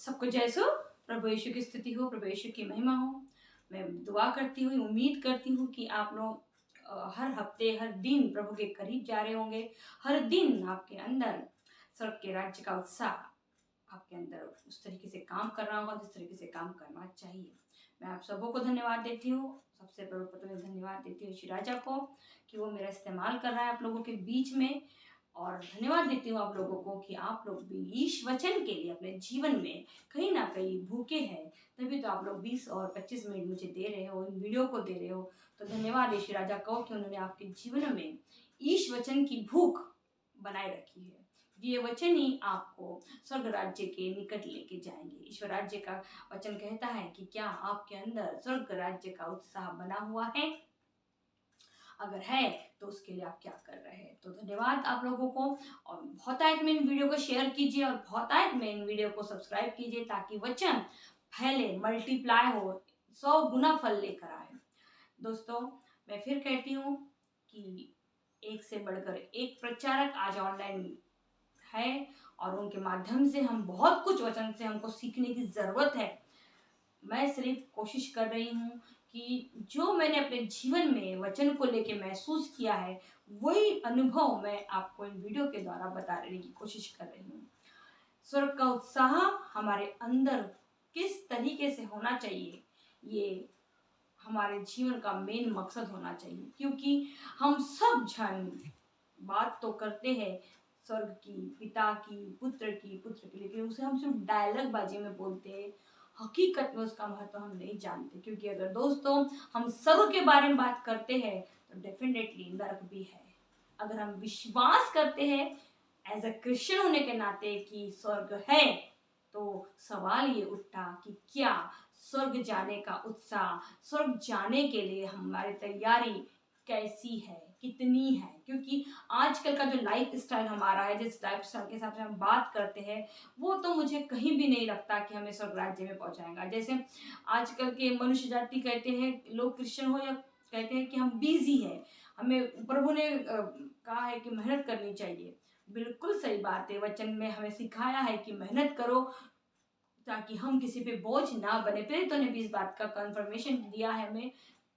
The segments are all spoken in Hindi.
सबको जय सो प्रभु यीशु की स्तुति हो, प्रभु यीशु की महिमा हो। मैं दुआ करती हुई उम्मीद करती हूँ कि आप लोग हर हफ्ते हर दिन प्रभु के करीब जा रहे होंगे। हर दिन आपके अंदर स्वर्ग के राज्य का उत्साह आपके अंदर उस तरीके से काम कर रहा होगा जिस तरीके से काम करना चाहिए। मैं आप सबों को धन्यवाद देती हूँ। सबसे सर्वप्रथम धन्यवाद देती हूँ श्री राजा को कि वो मेरा इस्तेमाल कर रहा है आप लोगों के बीच में। और धन्यवाद देती हूँ आप लोगों को कि आप लोग भी ईश वचन के लिए अपने जीवन में कहीं ना कहीं भूखे हैं, तभी तो आप लोग 20 और 25 मिनट मुझे दे रहे हो, इन वीडियो को दे रहे हो। तो धन्यवाद ईश राजा को कि उन्होंने आपके जीवन में ईश वचन की भूख बनाए रखी है। ये वचन ही आपको स्वर्ग राज्य के निकट लेके जाएंगे। ईश्वर राज्य का वचन कहता है कि क्या आपके अंदर स्वर्ग राज्य का उत्साह बना हुआ है? अगर है तो उसके लिए आप क्या कर रहे हैं। तो धन्यवाद आप लोगों को। और बहुतायत में इन वीडियो को शेयर कीजिए और बहुतायत में इन वीडियो को सब्सक्राइब कीजिए ताकि वचन फैले, मल्टीप्लाई हो, 100 गुना फल लेकर आए। दोस्तों, मैं फिर कहती हूँ कि एक से बढ़कर एक प्रचारक आज ऑनलाइन है और उनके माध्यम से हम बहुत कुछ वचन से हमको सीखने की ज़रूरत है। मैं सिर्फ कोशिश कर रही हूँ कि जो मैंने अपने जीवन में वचन को लेके महसूस किया है वही अनुभव मैं आपको इन वीडियो के द्वारा बताने की कोशिश कर रही हूँ। स्वर्ग का उत्साह हमारे अंदर किस तरीके से होना चाहिए, ये हमारे जीवन का मेन मकसद होना चाहिए। क्योंकि हम सब जन बात तो करते हैं स्वर्ग की, पिता की, पुत्र की, लेकिन उसे हम सिर्फ डायलॉग बाजी में बोलते हैं। हकीकत में उसका महत्व हम नहीं जानते। क्योंकि अगर दोस्तों हम स्वर्ग के बारे में बात करते हैं तो डेफिनेटली नरक भी है। अगर हम विश्वास करते हैं एज अ क्रिश्चियन होने के नाते कि स्वर्ग है, तो सवाल ये उठता कि क्या स्वर्ग जाने का उत्साह, स्वर्ग जाने के लिए हमारी तैयारी कैसी है, कितनी है। क्योंकि आजकल का जो लाइफ स्टाइल हमारा है, जिस लाइफ स्टाइल के हिसाब से हम बात करते हैं, वो तो मुझे कहीं भी नहीं लगता कि हमें स्वर्ग राज्य में पहुंचाएगा। जैसे आजकल के मनुष्य जाति कहते हैं, लोग क्रिश्चियन हो या कहते हैं कि हम बिजी हैं, हमें प्रभु ने कहा है कि मेहनत करनी चाहिए। बिल्कुल सही बात है। वचन में हमें सिखाया है कि मेहनत करो ताकि हम किसी पे बोझ ना बने। प्रेरितों ने भी इस बात का कंफर्मेशन दिया है हमें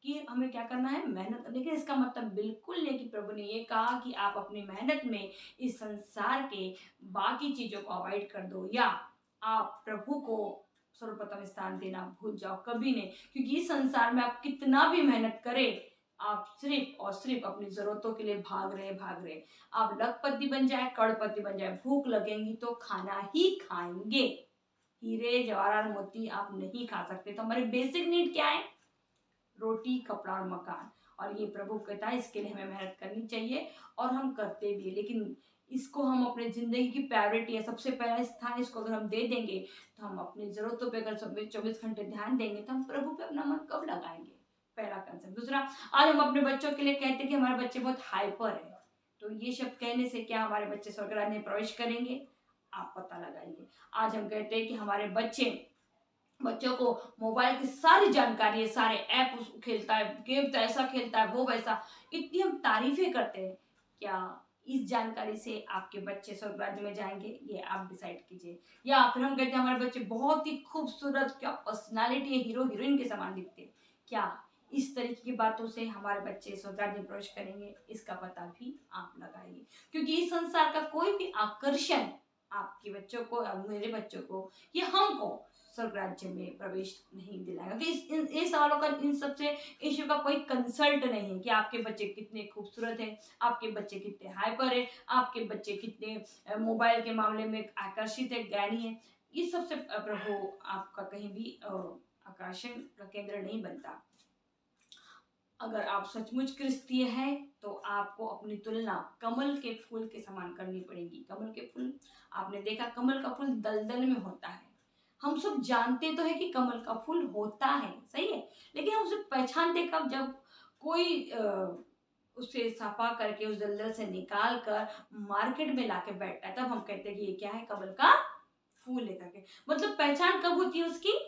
कि हमें क्या करना है, मेहनत। लेकिन इसका मतलब बिल्कुल नहीं कि प्रभु ने ये कहा कि आप अपनी मेहनत में इस संसार के बाकी चीज़ों को अवॉइड कर दो या आप प्रभु को सर्वप्रथम स्थान देना भूल जाओ। कभी नहीं। क्योंकि इस संसार में आप कितना भी मेहनत करें, आप सिर्फ और सिर्फ अपनी ज़रूरतों के लिए भाग रहे। आप लखपति बन जाए, करोड़पति बन जाए, भूख लगेंगी तो खाना ही खाएंगे। हीरे जवाहरात मोती आप नहीं खा सकते। तो हमारे बेसिक नीड क्या है? रोटी, कपड़ा और मकान। और ये प्रभु कहता है इसके लिए हमें मेहनत करनी चाहिए और हम करते भी है। लेकिन इसको हम अपने ज़िंदगी की प्रायोरिटी है, सबसे पहला स्थान इसको अगर हम दे देंगे तो हम अपनी ज़रूरतों पे अगर 24 घंटे ध्यान देंगे तो हम प्रभु पे अपना मन कब लगाएंगे? पहला कंसेप्ट। दूसरा, आज हम अपने बच्चों के लिए कहते हैं कि हमारे बच्चे बहुत हाइपर है। तो ये शब्द कहने से क्या हमारे बच्चे स्वर्ग राज्य में प्रवेश करेंगे? आप पता लगाइए। आज हम कहते हैं कि हमारे बच्चों को मोबाइल की सारी जानकारी है, सारे ऐप खेलता है, गेम तो ऐसा खेलता है, वो वैसा, इतनी हम तारीफें करते हैं। क्या इस जानकारी से आपके बच्चे स्वर्ग राज्य में जाएंगे? ये आप डिसाइड कीजिए। या फिर हम कहते हैं हमारे बच्चे बहुत ही खूबसूरत, क्या पर्सनालिटी है, हीरो हीरोइन के समान दिखते हैं। क्या इस तरीके की बातों से हमारे बच्चे स्वर्ग राज्य में प्रवेश करेंगे? इसका पता भी आप लगाइए। क्योंकि इस संसार का कोई भी आकर्षण आपके बच्चों को या मेरे बच्चों को या हमको स्वर्ग राज्य में प्रवेश नहीं दिलाएगा। कि इन सवालों का, इन सबसे इश्यू का कोई कंसल्ट नहीं है कि आपके बच्चे कितने खूबसूरत हैं, आपके बच्चे कितने हाइपर है, आपके बच्चे कितने मोबाइल के मामले में आकर्षित है, ज्ञानी है। ये सबसे प्रभु आपका कहीं भी आकर्षण का केंद्र नहीं बनता। अगर आप सचमुच क्रिस्तीय हैं तो आपको अपनी तुलना कमल के फूल के समान करनी पड़ेगी। कमल के फूल, आपने देखा कमल का फूल दलदल में होता है। हम सब जानते तो है कि कमल का फूल होता है, सही है, लेकिन हम उसे पहचानते कब? जब कोई उसे सफा करके उस दलदल से निकाल कर मार्केट में लाके बैठता है, तब हम कहते हैं कि ये क्या है? कमल का फूल है करके। मतलब पहचान कब होती है उसकी?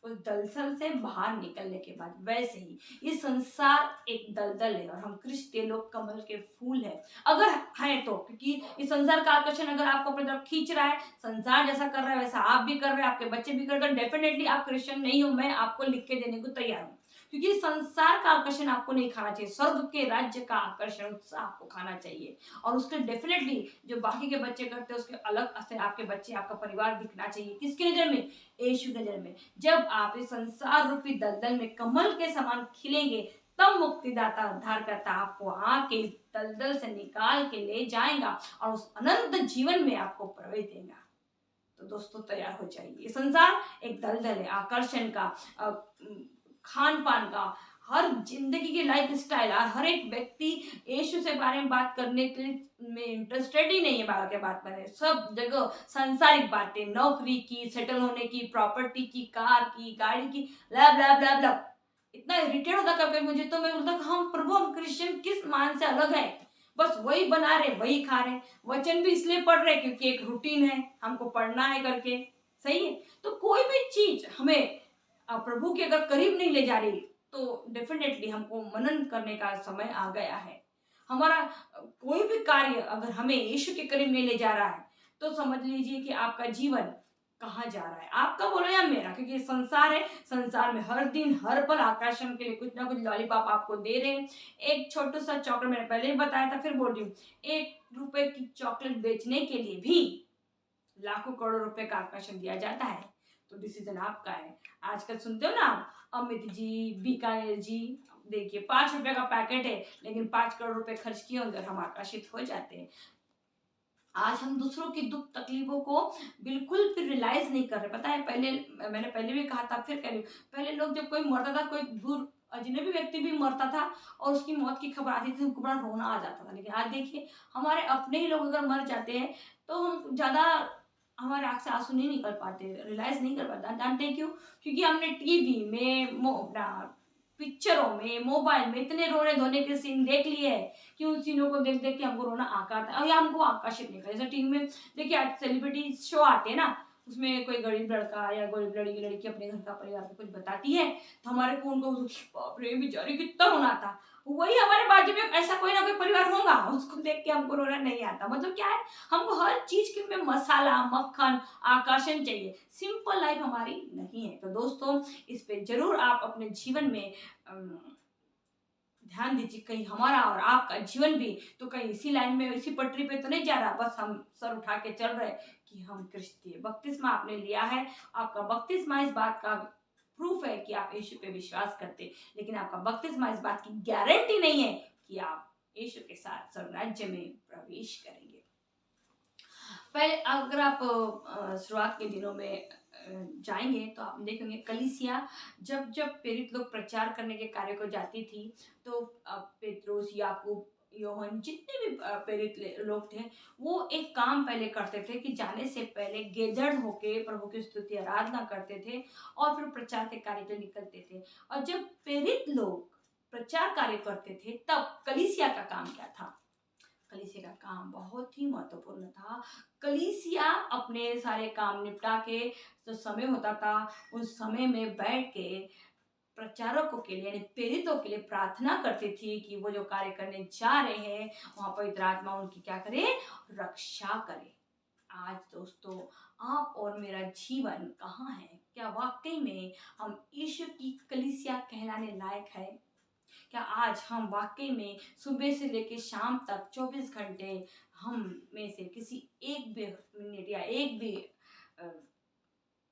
उस दलदल से बाहर निकलने के बाद। वैसे ही ये संसार एक दलदल है और हम क्रिस्टियन लोग कमल के फूल है, अगर है तो, क्योंकि इस संसार का आकर्षण अगर आपको अपनी तरफ खींच रहा है, संसार जैसा कर रहा है वैसा आप भी कर रहे हैं, आपके बच्चे भी कर रहे हैं, डेफिनेटली आप क्रिश्चियन नहीं हो, मैं आपको लिख के देने को तैयार हूँ। क्योंकि संसार का आकर्षण आपको नहीं खाना चाहिए, स्वर्ग के राज्य का आकर्षण उत्साह आपको खाना चाहिए। और उसके डेफिनेटली जो बाकी के बच्चे करते हैं उसके अलग से आपके बच्चे, आपका परिवार दिखना चाहिए। किसकी नजर में? यीशु की नजर में। जब आप इस संसार रूपी दलदल में कमल के समान खिलेंगे, तब मुक्तिदाता उद्धारकर्ता आपको आके इस दलदल से निकाल के ले जाएगा और उस अनंत जीवन में आपको प्रवेश देगा। तो दोस्तों तैयार हो जाइए। ये संसार एक दलदल है, आकर्षण का, खान पान का, हर जिंदगी की लाइफ स्टाइल, और हर एक व्यक्ति यीशु से बारे में बात करने के में इंटरेस्टेड ही नहीं है। बाहर के बात करें, सब जगह सांसारिक बातें, नौकरी की, सेटल होने की, प्रॉपर्टी की, कार की, गाड़ी की, ब्ला ब्ला ब्ला ब्ला। इतना इरिटेट होता कभी मुझे, तो मैं बोलता हम प्रभु, हम क्रिश्चियन किस मान से अलग है? बस वही बना रहे, वही खा रहे, वचन भी इसलिए पढ़ रहे क्योंकि एक रूटीन है, हमको पढ़ना है करके। सही है। तो कोई भी चीज हमें प्रभु के अगर करीब नहीं ले जा रही, तो डेफिनेटली हमको मनन करने का समय आ गया है। हमारा कोई भी कार्य अगर हमें यीशु के करीब नहीं ले जा रहा है, तो समझ लीजिए कि आपका जीवन कहाँ जा रहा है, आपका बोलो या मेरा। क्योंकि संसार है, संसार में हर दिन हर पल आकर्षण के लिए कुछ ना कुछ लॉलीपॉप आपको दे रहे हैं। एक छोटा सा चॉकलेट, मैंने पहले ही बताया था, फिर बोल रही हूँ, 1 रुपए की चॉकलेट बेचने के लिए भी लाखों करोड़ रुपए का आकर्षण दिया जाता है। तो डिसीजन आपका है। आजकल सुनते हो ना आप, अमित जी, बीकानेर जी, देखिए 5 रुपए का पैकेट है, लेकिन 5 करोड़ रुपए खर्च किए होंगे और हम आकर्षित हो जाते हैं। आज हम दूसरों की दुख तकलीफों को बिल्कुल भी रियलाइज नहीं कर रहे। पता है, पहले मैंने पहले भी कहा था, फिर कह रही हूँ, पहले लोग जब कोई मरता था, कोई दूर अजनबी व्यक्ति भी मरता था और उसकी मौत की खबर आती थी, उनको बड़ा रोना आ जाता था। लेकिन आज देखिए, हमारे अपने ही लोग अगर मर जाते हैं तो हम ज़्यादा, हमारे आँख से आंसू नहीं निकल पाते, रियलाइज नहीं कर पाते। जानते हैं क्यों? क्योंकि हमने टीवी में, पिक्चरों में, मोबाइल में इतने रोने धोने के सीन देख लिए हैं कि उन सीनों को देख देख के हमको रोना आता है या हमको आकर्षित नहीं करता। जैसे टीवी में देखिए, आज सेलिब्रिटी शो आते हैं ना, उसमें कोई गरीब लड़का या गरीब लड़की अपने घर का परिवार का कुछ बताती है, तो हमारे को उनको बाप रे बेचारी कितना रोना आता। वही हमारे बाजू में ऐसा कोई ना कोई परिवार होगा, उसको देख के हमको रोना नहीं आता। मतलब क्या है, हमको हर चीज के में मसाला, मक्खन, आकर्षण चाहिए। सिंपल लाइफ हमारी नहीं है। तो दोस्तों, इस पे जरूर आप अपने जीवन में ध्यान दीजिए, कहीं हमारा और आपका जीवन भी तो कहीं इसी लाइन में, इसी पटरी पे तो नहीं जा रहा, बस हम सर उठा के चल रहे कि हम क्रिश्चियन। बपतिस्मा आपने लिया है, आपका बपतिस्मा इस बात का प्रूफ है कि आप यीशु पे विश्वास करते, लेकिन आपका बपतिस्मा इस बात की गारंटी नहीं है कि आप यीशु के साथ स्वर्ग राज्य में प्रवेश करेंगे। पहले अगर आप शुरुआत के दिनों में जाएंगे तो आप देखेंगे, कलीसिया जब जब प्रेरित लोग प्रचार करने के कार्य को जाती थी, तो पेत्रोस, याकूब, योहन, जितने भी प्रेरित लोग थे, वो एक काम पहले करते थे कि जाने से पहले गेदड़ होके प्रभु की स्तुति आराधना करते थे और फिर प्रचार के कार्य पे निकलते थे। और जब प्रेरित लोग प्रचार कार्य करते थे, तब कलीसिया का काम क्या था? कलीसिया का काम बहुत ही महत्वपूर्ण था। कलीसिया अपने सारे काम निपटा के, जो समय होता था उस समय में बैठ के प्रचारकों के लिए, यानी प्रेरितों के लिए प्रार्थना करती थी कि वो जो कार्य करने जा रहे हैं वहां पवित्र आत्मा उनकी क्या करे? रक्षा करे। आज दोस्तों, आप और मेरा जीवन कहाँ है? क्या वाकई में हम यीशु की कलीसिया कहलाने लायक है? क्या आज हम वाकई में सुबह से लेकर शाम तक 24 घंटे हम में से किसी एक भी मिनट या एक भी अ,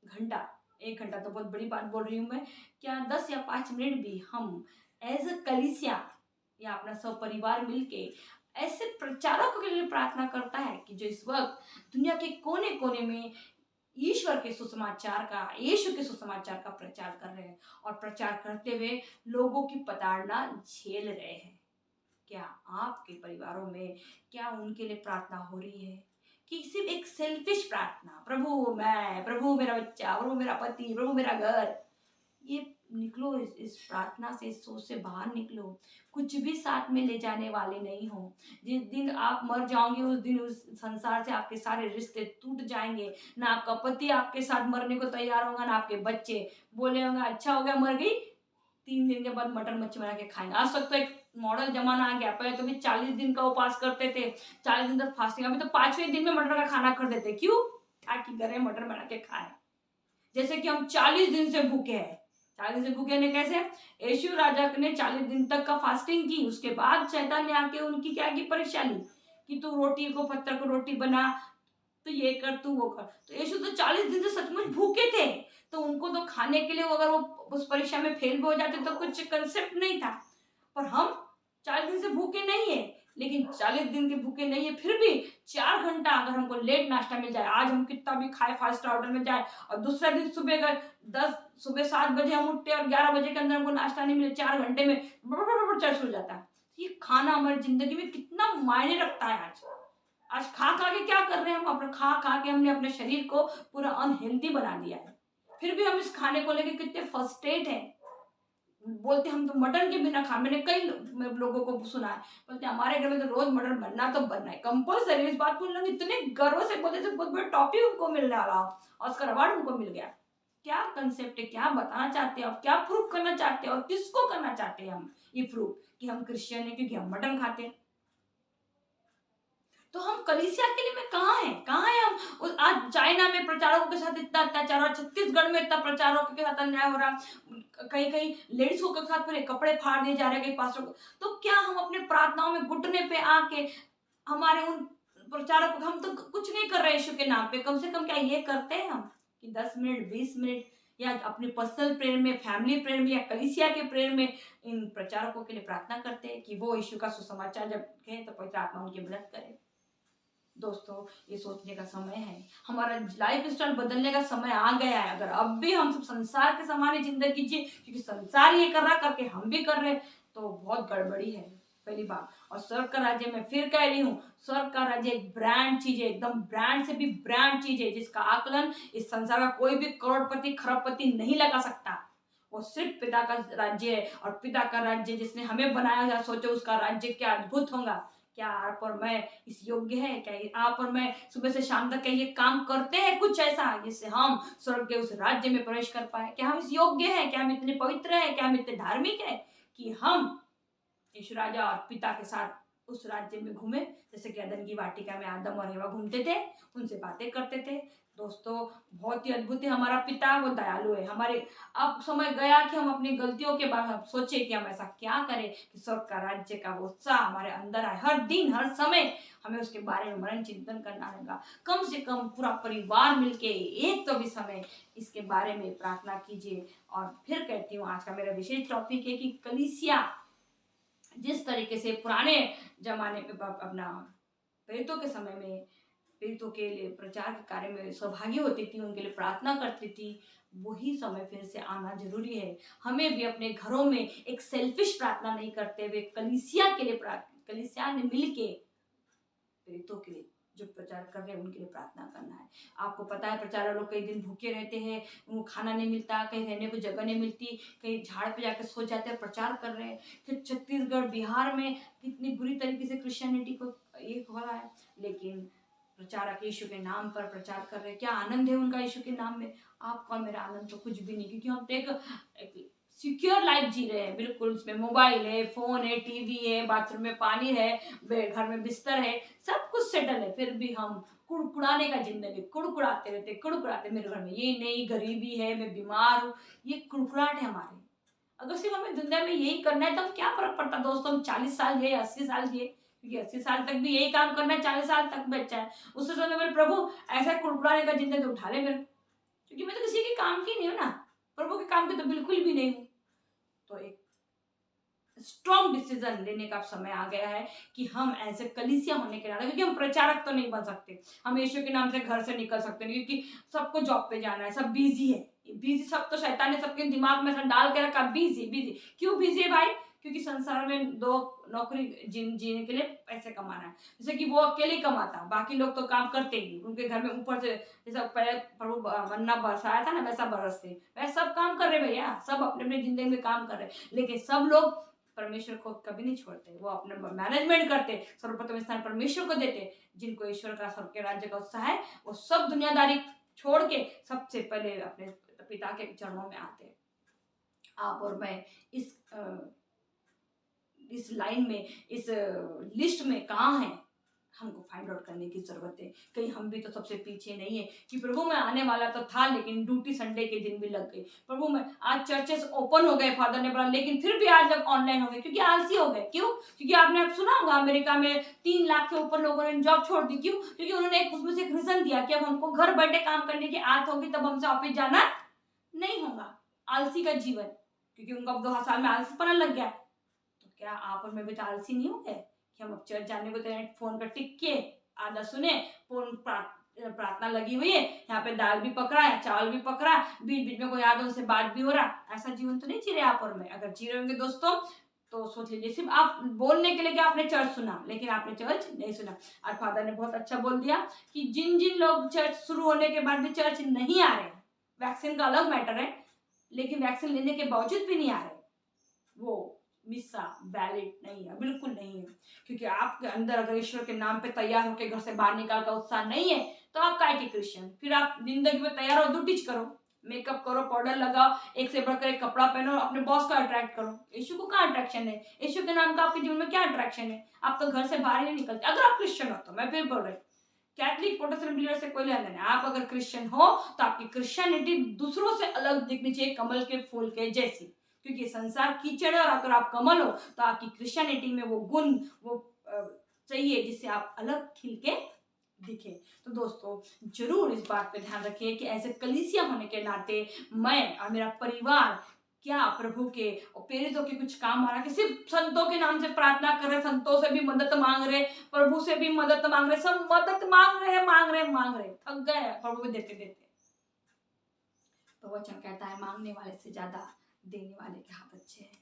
घंटा, 1 घंटा तो बहुत बड़ी बात बोल रही हूँ मैं, क्या 10 या 5 मिनट भी हम एज अ कलीसिया या अपना सब परिवार मिलके ऐसे प्रचारकों के लिए प्रार्थना करता है कि जो इस वक्त दुनिया के कोने कोने में ईश्वर के सुसमाचार का, यीशु के सुसमाचार का प्रचार कर रहे हैं और प्रचार करते हुए लोगों की प्रताड़ना झेल रहे हैं? क्या आपके परिवारों में, क्या उनके लिए प्रार्थना हो रही है कि सिर्फ एक सेल्फिश प्रार्थना, प्रभु मैं, प्रभु मेरा बच्चा, प्रभु मेरा पति, प्रभु मेरा घर, ये निकलो इस प्रार्थना से, इस सोच से बाहर निकलो। कुछ भी साथ में ले जाने वाले नहीं हो। जिस दिन आप मर जाओगे उस दिन उस संसार से आपके सारे रिश्ते टूट जाएंगे। ना आपका पति आपके साथ मरने को तैयार होगा, ना आपके बच्चे बोले होंगे अच्छा हो गया मर गई, 3 दिन के बाद मटन मच्छी बना के खाएंगे। आज तक तो एक मॉडल जमाना आ गया, पहले तो भी 40 दिन का उपवास करते थे, 40 दिन तक फास्टिंग, अभी तो 5वें दिन में मटन का खाना कर देते। क्यों? ताकि घरे मटन बना के खाए। जैसे कि हम 40 दिन से भूखे हैं। 40 दिन से भूखे ने कैसे? यीशु राजा ने 40 दिन तक का फास्टिंग की, उसके बाद शैतान ने आके उनकी क्या की परीक्षा ली कि तू रोटी को पत्थर को रोटी बना, तो ये कर तू वो कर। तो यीशु तो 40 दिन से सचमुच भूखे थे, तो उनको तो खाने के लिए अगर वो उस परीक्षा में फेल भी हो जाते तो कुछ कंसेप्ट नहीं था। पर हम 40 दिन से भूखे नहीं है, लेकिन 40 दिन के भूखे नहीं है फिर भी 4 घंटा अगर हमको लेट नाश्ता मिल जाए, आज हम कितना भी खाए फाइव स्टार होटल में जाए और दूसरा दिन सुबह 7 बजे हम उठते और 11 बजे के अंदर हमको नाश्ता नहीं मिले, 4 घंटे में चर्च हो जाता है। ये खाना हमारी जिंदगी में कितना मायने रखता है। आज खा खा के क्या कर रहे हैं हम? अपना खा खा के हमने अपने शरीर को पूरा अनहेल्दी बना दिया है। फिर भी हम इस खाने को लेके कितने फ्रस्ट्रेट हैं। बोलते हम तो मटन के बिना खा, मैंने कई लोगों को सुना है, बोलते हमारे घर में तो रोज मटन बनना तो बनना है कंपल्सरी। इस बात को लोग इतने गर्व से बोलते थे, बहुत बड़ा टॉपी उनको मिलने वाला, ऑस्कर अवार्ड उनको मिल गया। क्या कंसेप्ट है? क्या बताना चाहते हैं आप? क्या प्रूफ करना चाहते हैं और किसको करना चाहते हैं हम ये प्रूफ कि हम क्रिश्चियन है क्योंकि हम मटन खाते हैं? तो हम कलीसिया के लिए में कहाँ हैं? कहाँ हैं हम? आज चाइना में प्रचारकों के साथ इतना अत्याचार और छत्तीसगढ़ में इतना प्रचारकों के साथ अन्याय हो रहा, कहीं कहीं लेडीज के साथ पूरे कपड़े फाड़ दिए जा रहे हैं कई पास्टरों को। तो क्या हम अपने प्रार्थनाओं में घुटने पे आके हमारे उन प्रचारकों, हम तो कुछ नहीं कर रहे यीशु के नाम पे, कम से कम क्या ये करते हैं हम कि 10 मिनट 20 मिनट या अपने पर्सनल प्रेयर में, फैमिली प्रेयर में या कलीसिया के प्रेयर में इन प्रचारकों के लिए प्रार्थना करते हैं कि वो यीशु का सुसमाचार जब कहें तो पवित्र आत्मा उनकी मदद करे। दोस्तों, ये सोचने का समय है, हमारा लाइफ स्टाइल बदलने का समय आ गया है। अगर अब भी हम सब संसार के समान ही जिंदगी जिए क्योंकि संसार ये कर रहा करके हम भी कर रहे, तो बहुत गड़बड़ी है पहली बात। और स्वर्ग का राज्य, मैं फिर कह रही हूँ, स्वर्ग का राज्य एक ब्रांड चीज है, एकदम ब्रांड से भी ब्रांड चीज है, जिसका आकलन इस संसार का कोई भी करोड़पति खरबपति नहीं लगा सकता। वो सिर्फ पिता का राज्य है, और पिता का राज्य जिसने हमें बनाया, सोचो उसका राज्य क्या अद्भुत होगा। क्या आप और मैं इस योग्य है? क्या आप और मैं सुबह से शाम तक क्या ये काम करते हैं कुछ ऐसा जिससे हम स्वर्ग के उस राज्य में प्रवेश कर पाए? क्या हम इस योग्य हैं? क्या हम इतने पवित्र हैं? क्या हम इतने धार्मिक हैं कि हम यीशु राजा और पिता के साथ उस राज्य में घूमे, जैसे कि अदन की वाटिका में आदम और हेवा घूमते थे, उनसे बातें करते थे। दोस्तों, बहुत ही अद्भुत है हमारा पिता, वो दयालु है। हमारे अब समय गया कि हम अपनी गलतियों के बारे में सोचे कि हम ऐसा क्या करें कि स्वर्ग का राज्य का वो उत्साह हमारे अंदर आए। हर दिन हर समय हमें उसके बारे में मनन चिंतन करना रहेगा। कम से कम पूरा परिवार मिलके एक तो भी समय इसके बारे में प्रार्थना कीजिए। और फिर कहती हूँ, आज का मेरा विशेष टॉपिक है कि कलीसिया जिस तरीके से पुराने जमाने में अपना प्रेरितों के समय में प्रेरितों के लिए प्रचार के कार्य में सहभागी होती थी, उनके लिए प्रार्थना करती थी, वही समय फिर से आना जरूरी है। हमें भी अपने घरों में एक सेल्फिश प्रार्थना नहीं करते हुए कलीसिया के लिए कलीसिया ने मिलके प्रेरितों के लिए जो प्रचार कर रहे हैं उनके लिए प्रार्थना करना है। आपको पता है प्रचारक लोग कई दिन भूखे रहते हैं, उनको खाना नहीं मिलता, कहीं रहने को जगह नहीं मिलती, कहीं झाड़ पे जाकर सो जाते हैं, प्रचार कर रहे हैं। फिर छत्तीसगढ़ बिहार में कितनी बुरी तरीके से क्रिश्चियनिटी को ये हो रहा है, लेकिन प्रचारक यीशु के नाम पर प्रचार कर रहे हैं। क्या आनंद है उनका यीशु के नाम में? आपका और मेरा आनंद तो कुछ भी नहीं, क्योंकि हम तो एक सिक्योर लाइफ जी रहे हैं। बिल्कुल, उसमें मोबाइल है, फोन है, टीवी है, बाथरूम में पानी है, घर में बिस्तर है, सब कुछ सेटल है, फिर भी हम कुड़कुड़ाने का जिंदगी कुड़कुड़ाते रहते, कुड़कुड़ाते, मेरे घर में ये नहीं, गरीबी है, मैं बीमार हूँ, ये कुड़कुड़ाहट है हमारे। अगर सिर्फ हमें दुनिया में यही करना है तो हम क्या फर्क पड़ता दोस्तों, हम 40 साल जिए 80 साल जिए, क्योंकि 80 साल तक भी यही काम करना है, 40 साल तक बचा है। उससे समय मेरे प्रभु ऐसा कुड़कुड़ाने का जिंदगी उठा ले मेरे, क्योंकि मैं तो किसी के काम की नहीं हूँ ना, प्रभु के काम की तो बिल्कुल भी नहीं हूँ। तो एक स्ट्रॉन्ग डिसीजन लेने का समय आ गया है कि हम ऐसे कलीसिया होने के नाते, क्योंकि हम प्रचारक तो नहीं बन सकते, हम यीशु के नाम से घर से निकल सकते नहीं, क्योंकि सबको जॉब पे जाना है, सब बिजी है। बिजी सब तो शैतान ने सबके दिमाग में डाल के रखा, बिजी बिजी। क्यों बिजी है भाई? क्योंकि संसार में दो नौकरी जीने के लिए पैसे कमाना है। जैसे कि वो अकेले ही कमाता, बाकी लोग तो काम करते ही नहीं, उनके घर में ऊपर से जैसा पहले प्रभु मन्ना बरसाया था ना, वैसा बरसते, वैसे सब काम कर रहे भैया, सब अपने अपने जिंदगी में काम कर रहे, लेकिन सब लोग परमेश्वर को कभी नहीं छोड़ते। वो अपने मैनेजमेंट करते, सर्वप्रथम स्थान परमेश्वर को देते। जिनको ईश्वर का स्वर्ग के राज्य का उत्साह है, वो सब दुनियादारी छोड़ के सबसे पहले अपने पिता के चरणों में आते हैं। आप और मैं इस लाइन में, इस लिस्ट में कहाँ हैं, हमको फाइंड आउट करने की जरूरत है। कहीं हम भी तो सबसे पीछे नहीं है कि प्रभु मैं आने वाला तो था, लेकिन ड्यूटी संडे के दिन भी लग गई। प्रभु मैं आज चर्चेस ओपन हो गए, फादर ने बोला, लेकिन फिर भी आज लोग ऑनलाइन हो गए क्योंकि आलसी हो गए। क्यों? क्योंकि आपने अब सुना होगा अमेरिका में 3 लाख के ऊपर लोगों ने जॉब छोड़ दी। क्यों? क्योंकि उन्होंने उसमें से एक रीजन दिया कि अब हमको घर बैठे काम करने की आदत होगी, तब हमसे ऑफिस जाना नहीं होगा। आलसी का जीवन, क्योंकि उनका 2 साल में आलसीपना लग गया। तो क्या आप और मैं भी तो आलसी नहीं हो गए कि हम अब चर्च जाने को तैयार, फोन पर टिक के आधा सुने, फोन प्रार्थना लगी हुई है, यहाँ पे दाल भी पकड़ा है, चावल भी पकड़ा, बीच बीच में कोई याद से बात भी हो रहा। ऐसा जीवन तो नहीं जी रहे आप और मैं। अगर जी रहे होंगे दोस्तों तो सोच लीजिए, सिर्फ आप बोलने के लिए कि आपने चर्च सुना, लेकिन आपने चर्च नहीं सुना। आज फादर ने बहुत अच्छा बोल दिया कि जिन जिन लोग चर्च शुरू होने के बाद भी चर्च नहीं आ रहे, वैक्सीन का अलग मैटर है, लेकिन वैक्सीन लेने के बावजूद भी नहीं आ रहे, वो मिस्सा वैलिड नहीं है, बिल्कुल नहीं है। क्योंकि आपके अंदर अगर ईश्वर के नाम पे तैयार होकर घर से बाहर निकाल का उत्साह नहीं है, तो आप काय के क्रिश्चियन? फिर आप जिंदगी में तैयार हो, ड्यूटीज करो, मेकअप करो, पाउडर लगाओ, एक से बढ़कर एक कपड़ा पहनो, अपने बॉस को अट्रैक्ट करो। यीशु को क्या अट्रैक्शन है? यीशु के नाम का आपके जीवन में क्या अट्रैक्शन है? आप तो घर से बाहर ही नहीं निकलते। अगर आप क्रिश्चियन हो तो, मैं फिर बोल रही, कैथलिक प्रोटेस्टेंट बिलीवर से कोई लेना नहीं। आप अगर क्रिश्चियन हो तो आपकी क्रिश्चियनिटी दूसरों से अलग दिखनी चाहिए, कमल के फूल के जैसी। क्योंकि संसार कीचड़ है और अगर आप कमल हो तो आपकी क्रिश्चियनिटी में वो गुण, वो चाहिए जिससे आप अलग खिल के दिखे। तो दोस्तों जरूर इस बात पे ध्यान रखिए कि ऐसे कलीसिया होने के नाते मैं और मेरा परिवार क्या प्रभु के और प्रेरितों के कुछ काम आ रहा है कि सिर्फ संतों के नाम से प्रार्थना कर रहे, संतों से भी मदद मांग रहे, प्रभु से भी मदद मांग रहे, सब मदद मांग रहे, थक गए प्रभु भी देते देते। तो वचन कहता है मांगने वाले से ज्यादा देने वाले के हाथ अच्छे हैं।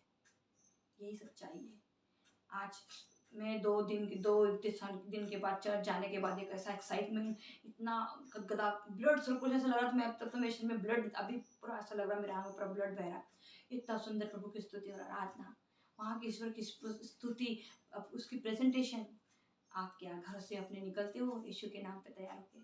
यही सच्चाई है। आज मैं 2 दिन के बाद चर्च जाने के बाद एक ऐसा एक्साइटमेंट, इतना गदगदा, ब्लड सर्कुलेशन ऐसा लग रहा था, मैं अब तक तो मेरे शरीर में ब्लड, अभी पूरा ऐसा लग रहा मेरे आंखों पर ब्लड बह रहा। इतना सुंदर प्रभु की स्तुति और आराधना, वहाँ की ईश्वर की स्तुति, उसकी प्रेजेंटेशन। आप क्या घर से अपने निकलते हो यीशु के नाम पे तैयार होके?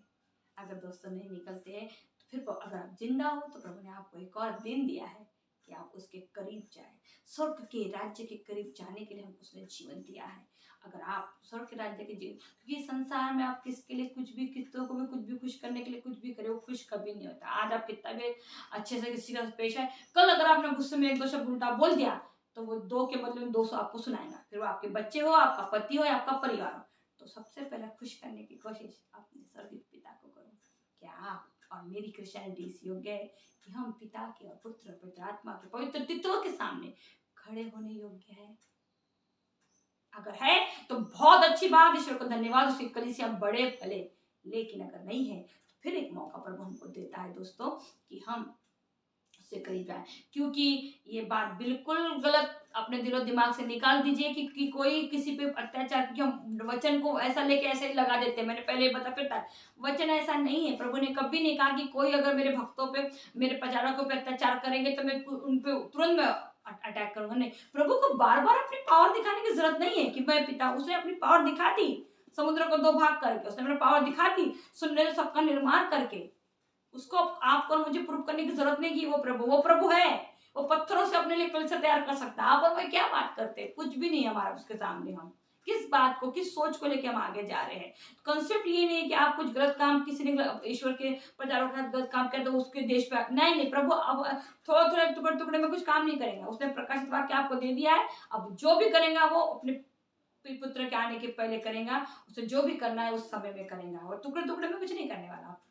अगर दोस्तों नहीं निकलते हैं तो फिर अगर आप जिंदा हो तो प्रभु ने आपको एक और दिन दिया है कि आप उसके करीब जाए, स्वर्ग के राज्य के करीब जाने के लिए हमको उसने जीवन दिया है। अगर आप स्वर्ग के राज्य के जीवन, क्योंकि संसार में आप किसके लिए कुछ भी, किस्तों को भी कुछ भी खुश करने के लिए कुछ भी करे, वो खुश कभी नहीं होता। आज आप कितना भी अच्छे से किसी का पेश है, कल अगर आपने गुस्से में 1-2 शब्द उल्टा बोल दिया तो वो 2 के बदले में 200 आपको सुनाएगा। फिर वो आपके बच्चे हो, आपका पति हो या आपका परिवार हो। तो सबसे पहले खुश करने की कोशिश अपने स्वर्गीय पिता को करो। क्या आप और मेरी क्रिश्चियनिटी इस योग्य है कि हम पिता के और पुत्र और पवित्र आत्मा के पवित्र तत्वों के सामने खड़े होने योग्य है? अगर है तो बहुत अच्छी बात, ईश्वर को धन्यवाद, उसकी कलीसिया बढ़े फले। लेकिन अगर नहीं है तो फिर एक मौका प्रभु हमको देता है दोस्तों कि हम उससे करीब जाए। क्योंकि ये बात बिल्कुल गलत अपने दिलो दिमाग से निकाल दीजिए कि कोई किसी पे अत्याचार, क्योंकि हम वचन को ऐसा लेके ऐसे ही लगा देते हैं। मैंने पहले बता फिर था, वचन ऐसा नहीं है। प्रभु ने कभी नहीं कहा कि कोई अगर मेरे भक्तों पे, मेरे प्रचारकों पे अत्याचार करेंगे तो मैं उन पे तुरंत में अटैक करूंगा। नहीं, प्रभु को बार बार अपनी पावर दिखाने की जरूरत नहीं है कि मैं पिता, उसने अपनी पावर दिखा दी समुद्र को 2 भाग करके, उसने अपनी पावर दिखा दी सुनने सबका निर्माण करके। उसको आपको मुझे प्रूव करने की जरूरत नहीं कि वो प्रभु है। वो पत्थरों से अपने लिए कलीसिया तैयार कर सकता है। आप और मैं क्या बात करते हैं, कुछ भी नहीं है हमारा उसके सामने। हम किस बात को, किस सोच को लेके हम आगे जा रहे हैं? कॉन्सेप्ट ये नहीं है कि आप कुछ गलत काम, किसी ने ईश्वर के प्रचारों के साथ गलत काम किया तो उसके देश पे नहीं, प्रभु अब थोड़ा थोड़ा टुकड़े टुकड़े में कुछ काम नहीं करेगा। उसने प्रकाशित वाक्य आपको दे दिया है, अब जो भी करेगा वो अपने पुत्र के आने के पहले करेगा। उसे जो भी करना है उस समय में करेगा, और टुकड़े टुकड़े में कुछ नहीं करने वाला।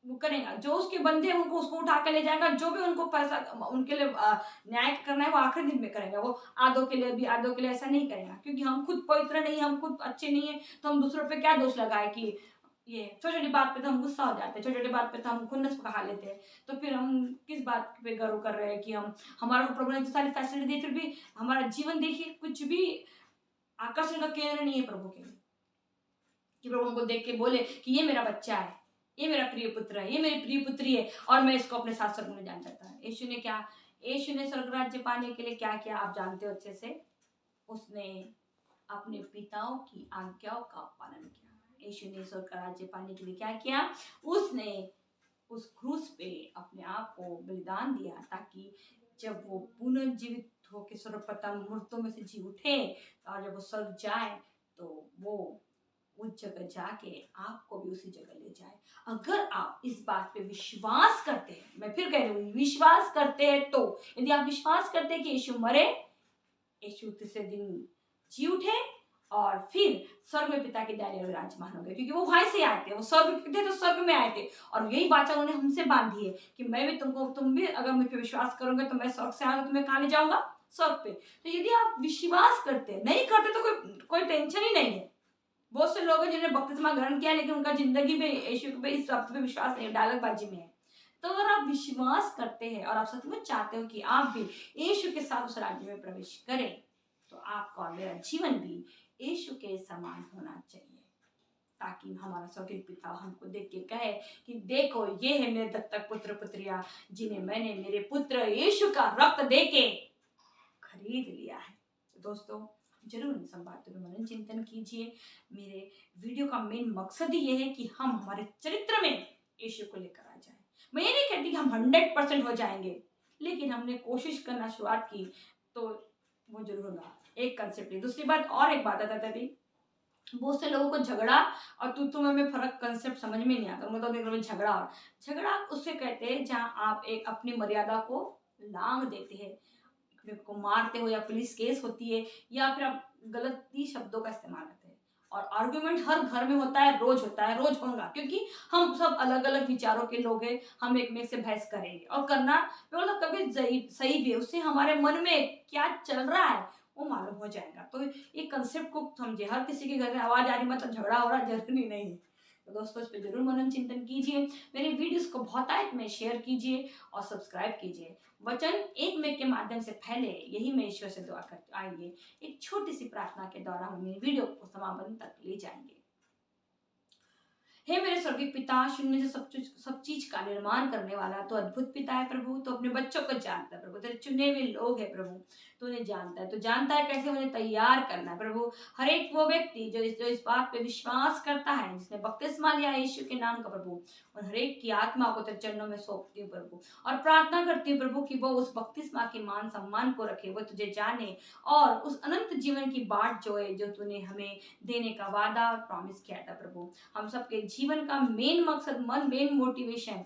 वो करेगा, जो उसके बंदे हैं उनको उसको उठा के ले जाएगा, जो भी उनको पैसा उनके लिए न्याय करना है वो आखिरी दिन में करेगा। वो आधों के लिए भी, आधों के लिए ऐसा नहीं करेगा। क्योंकि हम खुद पवित्र नहीं, हम खुद अच्छे नहीं है, तो हम दूसरों पे क्या दोष लगाए कि ये छोटी छोटी बात पे तो हम गुस्सा हो जाते हैं, छोटी छोटी बात पे तो हम खुन्नस पकड़ा लेते हैं। तो फिर हम किस बात पे गर्व कर रहे हैं कि हम हमारा प्रभु ने इतनी सारी फैसिलिटी दी, फिर भी हमारा जीवन देखिए कुछ भी आकर्षण का केंद्र नहीं है प्रभु के लिए, कि प्रभु हमको देख के बोले कि ये मेरा बच्चा है, ये मेरा प्रिय पुत्र है, ये मेरी प्रिय पुत्री है और मैं इसको अपने साथ स्वर्ग में जाना चाहता हूँ। यीशु ने स्वर्ग राज्य पाने के लिए क्या किया आप जानते हो अच्छे से। उसने अपने पिताओं की आज्ञाओं का पालन किया। यीशु ने स्वर्ग का राज्य पाने के लिए क्या किया, उसने उस क्रूस पे अपने आप को बलिदान दिया, ताकि जब वो पुनर्जीवित होकर सर्वप्रथम मृतों में से जी उठे और जब वो स्वर्ग जाए तो वो उस जगह जाके आपको भी उसी जगह ले जाए। अगर आप इस बात पे विश्वास करते हैं, मैं फिर कह रही हूँ विश्वास करते हैं, तो यदि आप विश्वास करते हैं कि यीशु मरे, यीशु तीसरे दिन जी उठे और फिर स्वर्ग में पिता के दाहिने ओर विराजमान हो गए, क्योंकि वो वहां से आए थे, वो स्वर्ग थे तो स्वर्ग में आए थे और यही वाचा उन्होंने हमसे बांधी है कि मैं भी तुम भी अगर मुझ पे विश्वास करोगे तो मैं स्वर्ग से आऊंगा, तुम्हें कहाँ ले जाऊंगा, स्वर्ग पे। तो यदि आप विश्वास करते हैं, नहीं करते तो कोई टेंशन ही नहीं है। बहुत से लोग हैं जिन्होंने बपतिस्मा ग्रहण किया लेकिन उनका जिंदगी पे यीशु पे इस बात पे विश्वास नहीं, डायलॉगबाजी में है। तो अगर आप विश्वास करते हैं और आप सचमुच चाहते हो कि आप भी यीशु के साथ उस राज्य में प्रवेश करें, तो आपका और मेरा जीवन भी यीशु के समान होना चाहिए, ताकि हमारा स्वर्गीय पिता हमको देख के कहे कि देखो ये है मेरे दत्तक पुत्र पुत्रियां, जिन्हें मैंने मेरे पुत्र यीशु का रक्त देके खरीद लिया है। तो दोस्तों जरूर इन सब बातों पर मनन चिंतन कीजिए। मेरे वीडियो का मेन मकसद ही ये है कि हम हमारे चरित्र में यीशु को लेकर आ जाएं। मैं ये नहीं कहती कि हम 100% हो जाएंगे, लेकिन हमने कोशिश करना शुरुआत की तो वो जरूर होगा। एक कंसेप्ट है। दूसरी बात और एक बात आता था, बहुत से लोगों को झगड़ा और तू में फर्क कंसेप्ट समझ में नहीं आता। मतलब झगड़ा उससे कहते हैं जहाँ आप एक अपनी मर्यादा को लांघ देते हैं, को मारते हो या पुलिस केस होती है या फिर आप गलती शब्दों का इस्तेमाल करते हैं। और आर्गुमेंट हर घर में होता है, रोज होगा, क्योंकि हम सब अलग अलग विचारों के लोग हैं। हम एक में से बहस करेंगे और करना मतलब कभी सही भी है, उससे हमारे मन में क्या चल रहा है वो मालूम हो जाएगा। तो ये कंसेप्ट को समझे। हर किसी के घर में आवाज आ रही मतलब झगड़ा हो रहा जरूरी नहीं है। तो दोस्तों इस पर जरूर मनन चिंतन कीजिए। मेरे वीडियोस को बहुतायत में शेयर कीजिए और सब्सक्राइब कीजिए। वचन एक में के माध्यम से फैले, यही मैं ईश्वर से दुआ कर आइए एक छोटी सी प्रार्थना के द्वारा हम मेरे वीडियो को समापन तक ले जाएंगे। हे मेरे स्वर्गीय पिता, शून्य से सब चीज का निर्माण करने वाला तो अद्भुत पिता है प्रभु। तो अपने बच्चों को जानता है प्रभु, तेरे चुने हुए लोग है प्रभु, तो उन्हें जानता है, तो जानता है कैसे उन्हें तैयार करना है प्रभु। हर एक वो व्यक्ति जो इस बात पे विश्वास करता है, जिसने बपतिस्मा लिया यीशु के नाम का प्रभु, और हर एक की आत्मा को तेरे चरणों में सौंपती हूँ प्रभु, और प्रार्थना करती हूँ प्रभु कि वो उस बपतिस्मा के मान सम्मान को रखे, वो तुझे जाने और उस अनंत जीवन की बाट जो है, जो तूने हमें देने का वादा और प्रॉमिस किया था प्रभु। हम सबके जीवन का मेन मकसद, मेन मोटिवेशन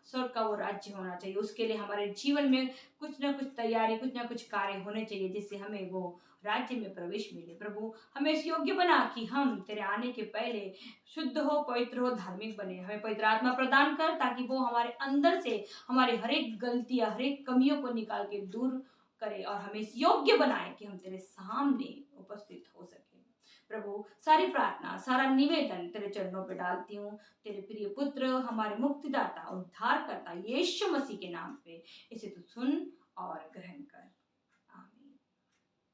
स्वर्ग का वो राज्य होना चाहिए। उसके लिए हमारे जीवन में कुछ ना कुछ तैयारी, कुछ ना कुछ कार्य होने चाहिए, जिससे हमें वो राज्य में प्रवेश मिले। प्रभु हमें इस योग्य बना कि हम तेरे आने के पहले शुद्ध हो, पवित्र हो, धार्मिक बने। हमें पवित्र आत्मा प्रदान कर, ताकि वो हमारे अंदर से हमारे हर एक गलतियां, हर एक कमियों को निकाल के दूर करे और हमें इस योग्य बनाए कि हम तेरे सामने उपस्थित हो सके। प्रभु सारी प्रार्थना, सारा निवेदन तेरे चरणों पे डालती हूँ, तेरे प्रिय पुत्र, हमारे मुक्तिदाता, उद्धारकर्ता यीशु मसीह के नाम पे। इसे तू सुन और ग्रहण कर।